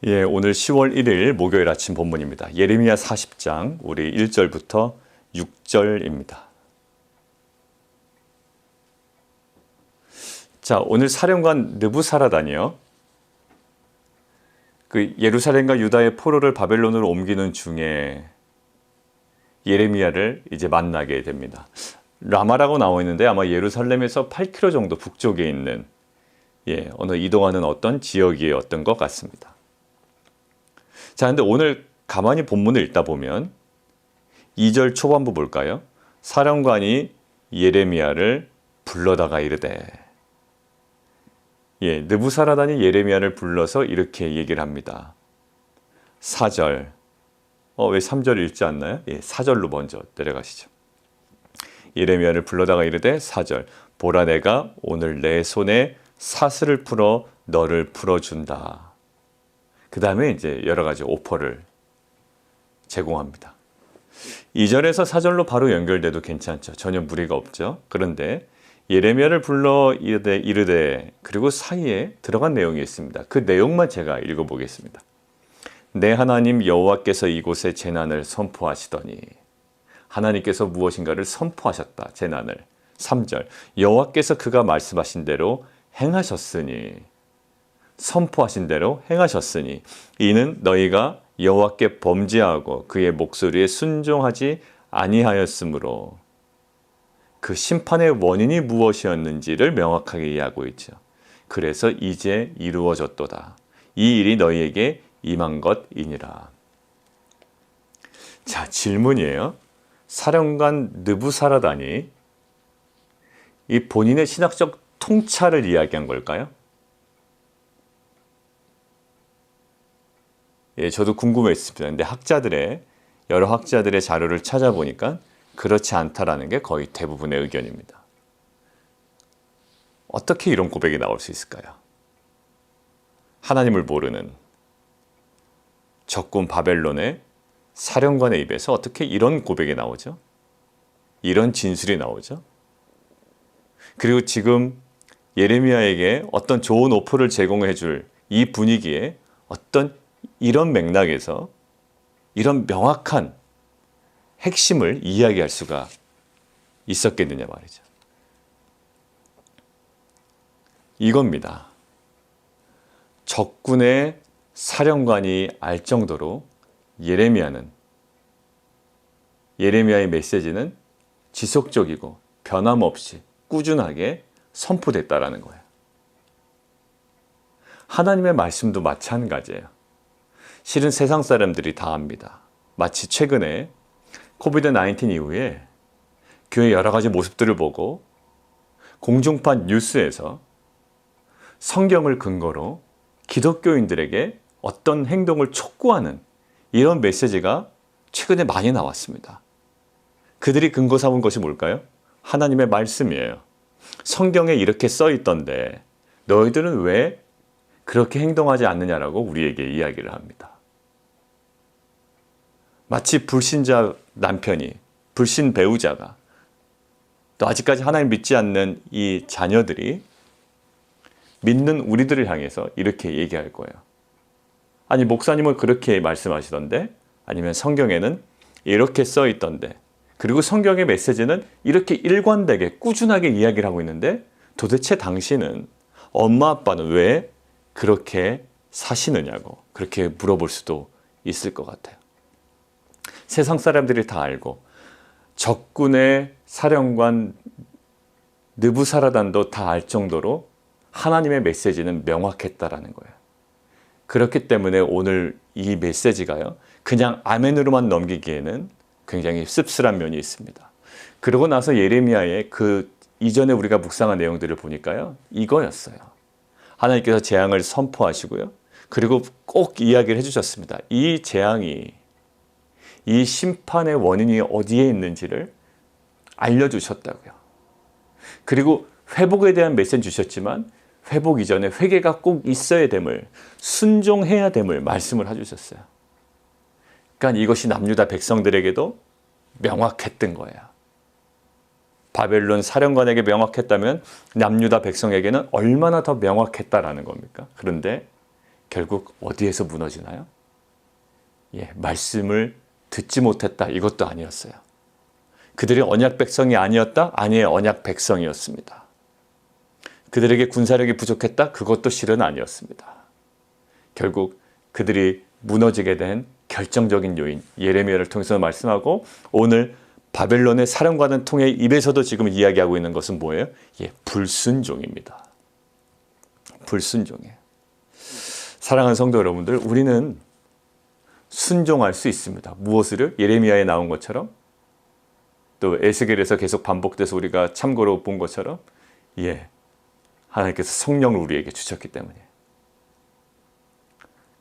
예, 오늘 10월 1일 목요일 아침 본문입니다. 예레미야 40장 우리 1절부터 6절입니다. 자, 오늘 사령관 느부사라단이요. 그 예루살렘과 유다의 포로를 바벨론으로 옮기는 중에 예레미야를 이제 만나게 됩니다. 라마라고 나와 있는데 아마 예루살렘에서 8km 정도 북쪽에 있는 어느 이동하는 어떤 지역이었던 것 같습니다. 자, 근데 오늘 가만히 본문을 읽다 보면 2절 초반부 볼까요? 사령관이 예레미야를 불러다가 이르되, 느부사라단이 예레미야를 불러서 이렇게 얘기를 합니다. 4절, 왜 3절 읽지 않나요? 4절로 먼저 내려가시죠. 예레미야를 불러다가 이르되 4절, 보라 내가 오늘 내 손에 사슬을 풀어 너를 풀어준다. 그 다음에 이제 여러 가지 오퍼를 제공합니다. 2절에서 4절로 바로 연결돼도 괜찮죠. 전혀 무리가 없죠. 그런데 예레미야를 불러 이르되 그리고 사이에 들어간 내용이 있습니다. 그 내용만 제가 읽어보겠습니다. 내 하나님 여호와께서 이곳에 재난을 선포하시더니, 하나님께서 무엇인가를 선포하셨다. 재난을. 3절, 여호와께서 그가 말씀하신 대로 행하셨으니, 선포하신 대로 행하셨으니 이는 너희가 여호와께 범죄하고 그의 목소리에 순종하지 아니하였으므로, 그 심판의 원인이 무엇이었는지를 명확하게 이해하고 있죠. 그래서 이제 이루어졌도다. 이 일이 너희에게 임한 것이니라. 자, 질문이에요. 사령관 느부사라단이 이 본인의 신학적 통찰을 이야기한 걸까요? 저도 궁금했습니다. 근데 여러 학자들의 자료를 찾아보니까 그렇지 않다라는 게 거의 대부분의 의견입니다. 어떻게 이런 고백이 나올 수 있을까요? 하나님을 모르는 적군 바벨론의 사령관의 입에서 어떻게 이런 고백이 나오죠? 이런 진술이 나오죠? 그리고 지금 예레미야에게 어떤 좋은 오프를 제공해 줄 이 분위기에 어떤 이런 맥락에서 이런 명확한 핵심을 이야기할 수가 있었겠느냐 말이죠. 이겁니다. 적군의 사령관이 알 정도로 예레미야의 메시지는 지속적이고 변함없이 꾸준하게 선포됐다라는 거예요. 하나님의 말씀도 마찬가지예요. 실은 세상 사람들이 다 압니다. 마치 최근에 코비드-19 이후에 교회 여러 가지 모습들을 보고 공중파 뉴스에서 성경을 근거로 기독교인들에게 어떤 행동을 촉구하는 이런 메시지가 최근에 많이 나왔습니다. 그들이 근거 삼은 것이 뭘까요? 하나님의 말씀이에요. 성경에 이렇게 써 있던데 너희들은 왜 그렇게 행동하지 않느냐라고 우리에게 이야기를 합니다. 마치 불신자 남편이, 불신 배우자가, 또 아직까지 하나님 믿지 않는 이 자녀들이 믿는 우리들을 향해서 이렇게 얘기할 거예요. 아니, 목사님은 그렇게 말씀하시던데, 아니면 성경에는 이렇게 써 있던데, 그리고 성경의 메시지는 이렇게 일관되게 꾸준하게 이야기를 하고 있는데 도대체 당신은, 엄마 아빠는 왜 그렇게 사시느냐고 그렇게 물어볼 수도 있을 것 같아요. 세상 사람들이 다 알고 적군의 사령관 느부사라단도 다 알 정도로 하나님의 메시지는 명확했다라는 거예요. 그렇기 때문에 오늘 이 메시지가요, 그냥 아멘으로만 넘기기에는 굉장히 씁쓸한 면이 있습니다. 그러고 나서 예레미야의 그 이전에 우리가 묵상한 내용들을 보니까요, 이거였어요. 하나님께서 재앙을 선포하시고요, 그리고 꼭 이야기를 해주셨습니다. 이 재앙이, 이 심판의 원인이 어디에 있는지를 알려주셨다고요. 그리고 회복에 대한 메시지 주셨지만 회복 이전에 회개가 꼭 있어야 됨을, 순종해야 됨을 말씀을 해주셨어요. 그러니까 이것이 남유다 백성들에게도 명확했던 거예요. 바벨론 사령관에게 명확했다면 남유다 백성에게는 얼마나 더 명확했다라는 겁니까? 그런데 결국 어디에서 무너지나요? 말씀을 듣지 못했다. 이것도 아니었어요. 그들이 언약 백성이 아니었다? 아니에요. 언약 백성이었습니다. 그들에게 군사력이 부족했다? 그것도 실은 아니었습니다. 결국 그들이 무너지게 된 결정적인 요인, 예레미야를 통해서 말씀하고 오늘 바벨론의 사령관을 통해 입에서도 지금 이야기하고 있는 것은 뭐예요? 불순종입니다. 불순종이에요. 사랑하는 성도 여러분들, 우리는 순종할 수 있습니다. 무엇을요? 예레미야에 나온 것처럼, 또 에스겔에서 계속 반복돼서 우리가 참고로 본 것처럼, 하나님께서 성령을 우리에게 주셨기 때문에.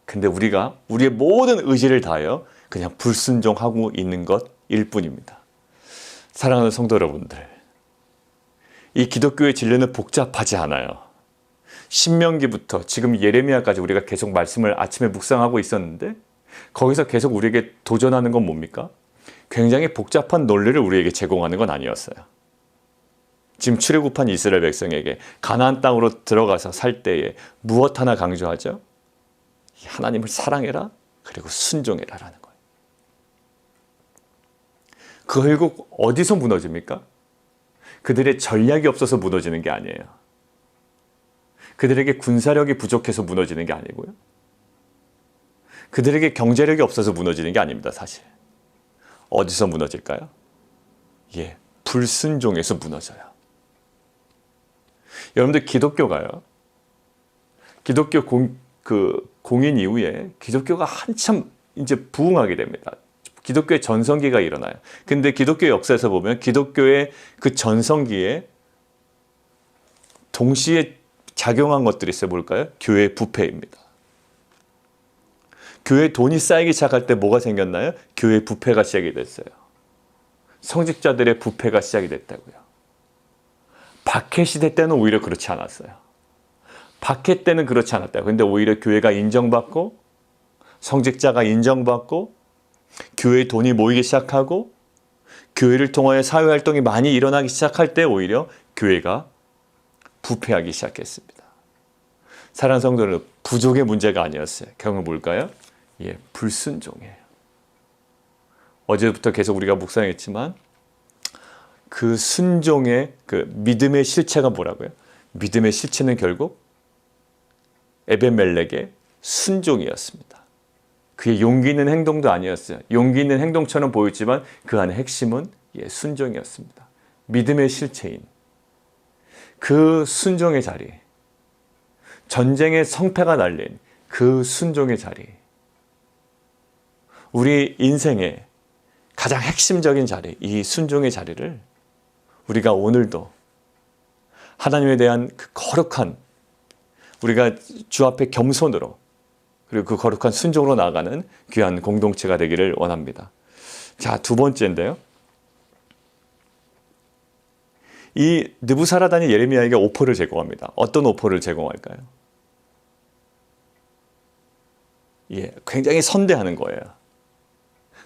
근데 우리가 우리의 모든 의지를 다하여 그냥 불순종하고 있는 것일 뿐입니다. 사랑하는 성도 여러분들, 이 기독교의 진리는 복잡하지 않아요. 신명기부터 지금 예레미야까지 우리가 계속 말씀을 아침에 묵상하고 있었는데 거기서 계속 우리에게 도전하는 건 뭡니까? 굉장히 복잡한 논리를 우리에게 제공하는 건 아니었어요. 지금 출애굽한 이스라엘 백성에게 가나안 땅으로 들어가서 살 때에 무엇 하나 강조하죠? 하나님을 사랑해라, 그리고 순종해라라는 거예요. 그 결국 어디서 무너집니까? 그들의 전략이 없어서 무너지는 게 아니에요. 그들에게 군사력이 부족해서 무너지는 게 아니고요. 그들에게 경제력이 없어서 무너지는 게 아닙니다, 사실. 어디서 무너질까요? 불순종에서 무너져요. 여러분들, 기독교가요. 기독교 공인 이후에 기독교가 한참 이제 부흥하게 됩니다. 기독교의 전성기가 일어나요. 근데 기독교 역사에서 보면 기독교의 그 전성기에 동시에 작용한 것들이 있어요. 뭘까요? 교회 부패입니다. 교회 돈이 쌓이기 시작할 때 뭐가 생겼나요? 교회 부패가 시작이 됐어요. 성직자들의 부패가 시작이 됐다고요. 박해 시대 때는 오히려 그렇지 않았어요. 박해 때는 그렇지 않았다고. 근데 오히려 교회가 인정받고 성직자가 인정받고 교회에 돈이 모이기 시작하고 교회를 통하여 사회활동이 많이 일어나기 시작할 때 오히려 교회가 부패하기 시작했습니다. 사랑하는 성도는 부족의 문제가 아니었어요. 결국은 뭘까요? 불순종이에요. 어제부터 계속 우리가 묵상했지만 그 순종의 그 믿음의 실체가 뭐라고요? 믿음의 실체는 결국 에벤멜렉의 순종이었습니다. 그의 용기 있는 행동도 아니었어요. 용기 있는 행동처럼 보였지만 그 안의 핵심은 순종이었습니다. 믿음의 실체인 그 순종의 자리, 전쟁의 성패가 날린 그 순종의 자리, 우리 인생의 가장 핵심적인 자리, 이 순종의 자리를 우리가 오늘도 하나님에 대한 그 거룩한, 우리가 주 앞에 겸손으로 그리고 그 거룩한 순종으로 나아가는 귀한 공동체가 되기를 원합니다. 자, 두 번째인데요. 이 느부사라단이 예레미야에게 오퍼를 제공합니다. 어떤 오퍼를 제공할까요? 굉장히 선대하는 거예요.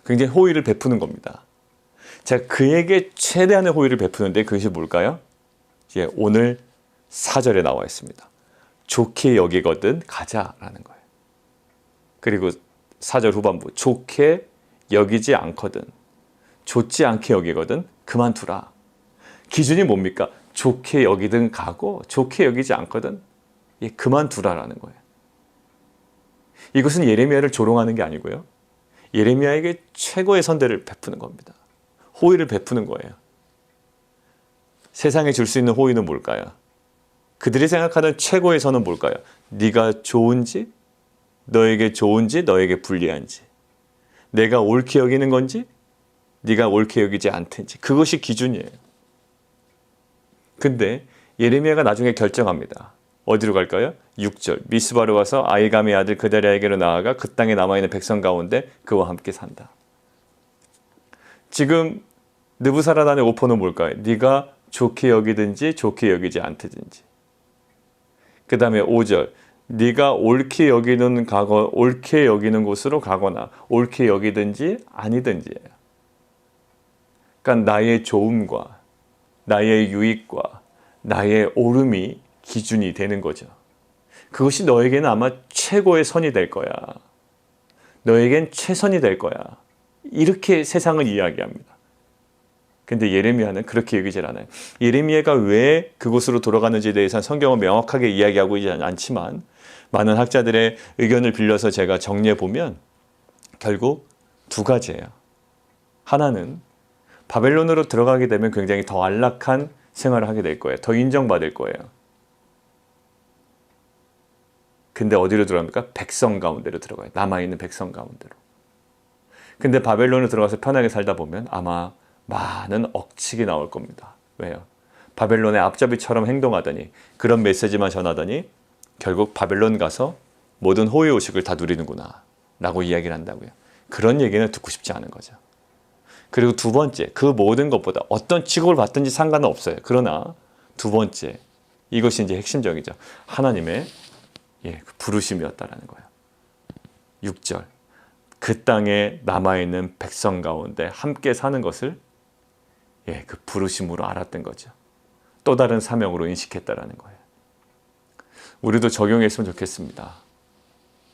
굉장히 호의를 베푸는 겁니다. 자, 그에게 최대한의 호의를 베푸는데 그것이 뭘까요? 오늘 4절에 나와 있습니다. 좋게 여기거든 가자라는 거예요. 그리고 4절 후반부, 좋게 여기지 않거든, 좋지 않게 여기거든 그만두라. 기준이 뭡니까? 좋게 여기든 가고 좋게 여기지 않거든 그만두라라는 거예요. 이것은 예레미야를 조롱하는 게 아니고요. 예레미야에게 최고의 선대를 베푸는 겁니다. 호의를 베푸는 거예요. 세상에 줄 수 있는 호의는 뭘까요? 그들이 생각하는 최고의 선은 뭘까요? 네가 좋은지, 너에게 좋은지, 너에게 불리한지, 내가 옳게 여기는 건지, 네가 옳게 여기지 않든지, 그것이 기준이에요. 근데 예레미야가 나중에 결정합니다. 어디로 갈까요? 6절, 미스바로 와서 아이감의 아들 그다리아에게로 나아가 그 땅에 남아있는 백성 가운데 그와 함께 산다. 지금 느부사라단의 오퍼는 뭘까요? 네가 좋게 여기든지 좋게 여기지 않든지. 그 다음에 5절, 네가 옳게 여기는 곳으로 가거나 옳게 여기든지 아니든지예요. 그러니까 나의 좋음과 나의 유익과 나의 옳음이 기준이 되는 거죠. 그것이 너에게는 아마 최고의 선이 될 거야. 너에겐 최선이 될 거야. 이렇게 세상은 이야기합니다. 근데 예레미야는 그렇게 얘기질 않아요. 예레미야가 왜 그곳으로 돌아가는지에 대해서는 성경은 명확하게 이야기하고 있지 않지만 많은 학자들의 의견을 빌려서 제가 정리해 보면 결국 두 가지예요. 하나는 바벨론으로 들어가게 되면 굉장히 더 안락한 생활을 하게 될 거예요. 더 인정받을 거예요. 근데 어디로 들어갑니까? 백성 가운데로 들어가요. 남아있는 백성 가운데로. 근데 바벨론으로 들어가서 편하게 살다 보면 아마 많은 억측이 나올 겁니다. 왜요? 바벨론의 앞잡이처럼 행동하더니 그런 메시지만 전하더니 결국 바벨론 가서 모든 호의호식을 다 누리는구나 라고 이야기를 한다고요. 그런 얘기는 듣고 싶지 않은 거죠. 그리고 두 번째, 그 모든 것보다 어떤 직업을 받든지 상관은 없어요. 그러나 두 번째, 이것이 이제 핵심적이죠. 하나님의 부르심이었다라는 거예요. 6절, 그 땅에 남아있는 백성 가운데 함께 사는 것을 그 부르심으로 알았던 거죠. 또 다른 사명으로 인식했다라는 거예요. 우리도 적용했으면 좋겠습니다.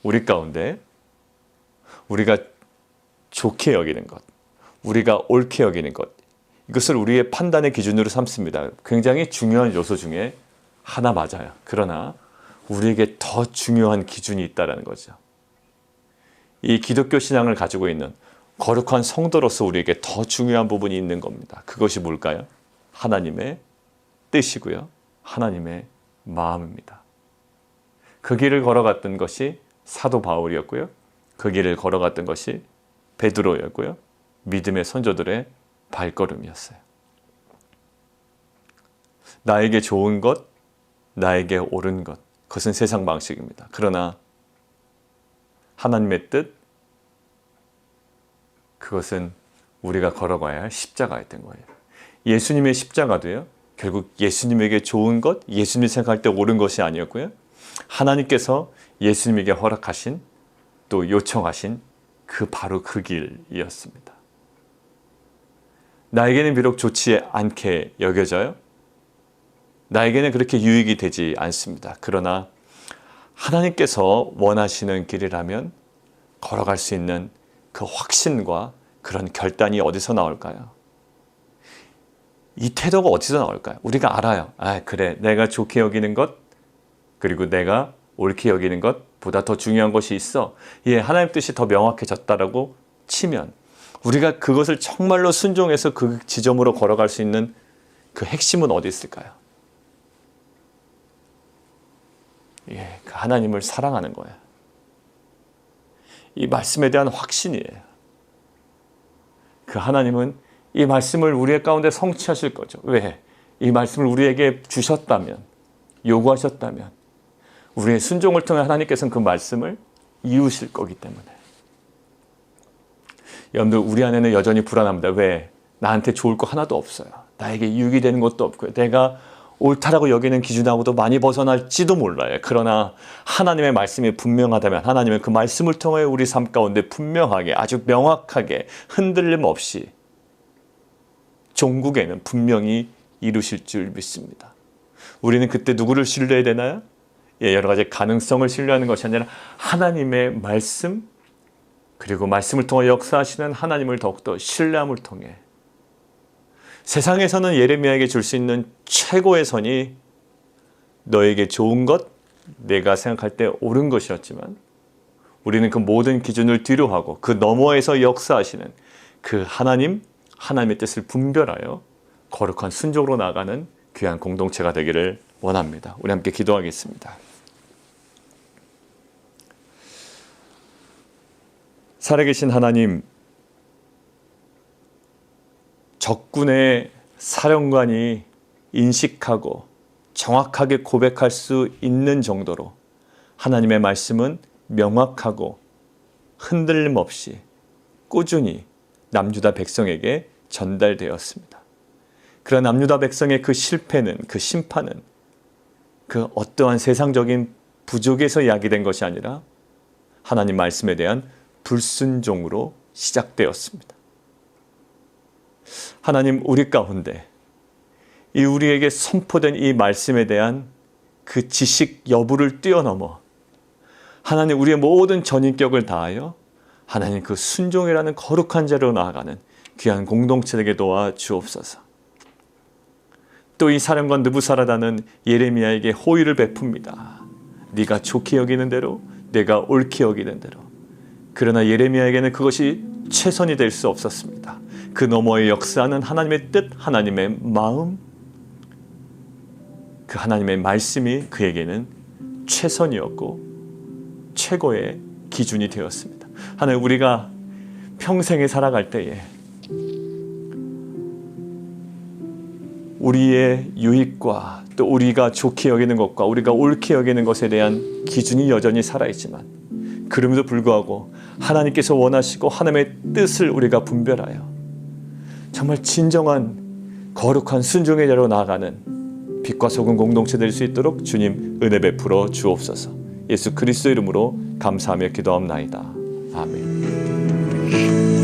우리 가운데 우리가 좋게 여기는 것, 우리가 옳게 여기는 것, 이것을 우리의 판단의 기준으로 삼습니다. 굉장히 중요한 요소 중에 하나 맞아요. 그러나 우리에게 더 중요한 기준이 있다는 거죠. 이 기독교 신앙을 가지고 있는 거룩한 성도로서 우리에게 더 중요한 부분이 있는 겁니다. 그것이 뭘까요? 하나님의 뜻이고요. 하나님의 마음입니다. 그 길을 걸어갔던 것이 사도 바울이었고요. 그 길을 걸어갔던 것이 베드로였고요. 믿음의 선조들의 발걸음이었어요. 나에게 좋은 것, 나에게 옳은 것, 그것은 세상 방식입니다. 그러나 하나님의 뜻, 그것은 우리가 걸어가야 할 십자가였던 거예요. 예수님의 십자가도요, 결국 예수님에게 좋은 것, 예수님이 생각할 때 옳은 것이 아니었고요. 하나님께서 예수님에게 허락하신 또 요청하신 바로 그 길이었습니다. 나에게는 비록 좋지 않게 여겨져요. 나에게는 그렇게 유익이 되지 않습니다. 그러나 하나님께서 원하시는 길이라면 걸어갈 수 있는 그 확신과 그런 결단이 어디서 나올까요? 이 태도가 어디서 나올까요? 우리가 알아요. 그래, 내가 좋게 여기는 것, 그리고 내가 옳게 여기는 것보다 더 중요한 것이 있어. 하나님 뜻이 더 명확해졌다라고 치면 우리가 그것을 정말로 순종해서 그 지점으로 걸어갈 수 있는 그 핵심은 어디 있을까요? 그 하나님을 사랑하는 거예요. 이 말씀에 대한 확신이에요. 그 하나님은 이 말씀을 우리의 가운데 성취하실 거죠. 왜? 이 말씀을 우리에게 주셨다면, 요구하셨다면 우리의 순종을 통해 하나님께서는 그 말씀을 이루실 거기 때문에. 여러분들, 우리 안에는 여전히 불안합니다. 왜? 나한테 좋을 거 하나도 없어요. 나에게 유익이 되는 것도 없고요. 내가 옳다라고 여기는 기준하고도 많이 벗어날지도 몰라요. 그러나 하나님의 말씀이 분명하다면 하나님은 그 말씀을 통해 우리 삶 가운데 분명하게, 아주 명확하게 흔들림 없이 종국에는 분명히 이루실 줄 믿습니다. 우리는 그때 누구를 신뢰해야 되나요? 여러 가지 가능성을 신뢰하는 것이 아니라 하나님의 말씀, 그리고 말씀을 통해 역사하시는 하나님을 더욱더 신뢰함을 통해 세상에서는 예레미야에게 줄 수 있는 최고의 선이 너에게 좋은 것, 내가 생각할 때 옳은 것이었지만 우리는 그 모든 기준을 뒤로하고 그 너머에서 역사하시는 그 하나님의 뜻을 분별하여 거룩한 순종으로 나아가는 귀한 공동체가 되기를 원합니다. 우리 함께 기도하겠습니다. 살아계신 하나님, 적군의 사령관이 인식하고 정확하게 고백할 수 있는 정도로 하나님의 말씀은 명확하고 흔들림 없이 꾸준히 남유다 백성에게 전달되었습니다. 그런 남유다 백성의 그 실패는, 그 심판은 그 어떠한 세상적인 부족에서 야기된 것이 아니라 하나님 말씀에 대한 불순종으로 시작되었습니다. 하나님, 우리 가운데 이 우리에게 선포된 이 말씀에 대한 그 지식 여부를 뛰어넘어 하나님 우리의 모든 전인격을 다하여 하나님 그 순종이라는 거룩한 자로 나아가는 귀한 공동체 되게 도와 주옵소서. 또 이 사령관 느부사라다는 예레미야에게 호의를 베풉니다. 네가 좋게 여기는 대로, 내가 옳게 여기는 대로. 그러나 예레미야에게는 그것이 최선이 될 수 없었습니다. 그 너머에 역사하는 하나님의 뜻, 하나님의 마음, 그 하나님의 말씀이 그에게는 최선이었고 최고의 기준이 되었습니다. 하나님, 우리가 평생에 살아갈 때에 우리의 유익과 또 우리가 좋게 여기는 것과 우리가 옳게 여기는 것에 대한 기준이 여전히 살아있지만 그럼에도 불구하고 하나님께서 원하시고 하나님의 뜻을 우리가 분별하여 정말 진정한 거룩한 순종의 자로 나아가는 빛과 소금 공동체 될 수 있도록 주님 은혜 베풀어 주옵소서. 예수 그리스도 이름으로 감사하며 기도합나이다. 아멘.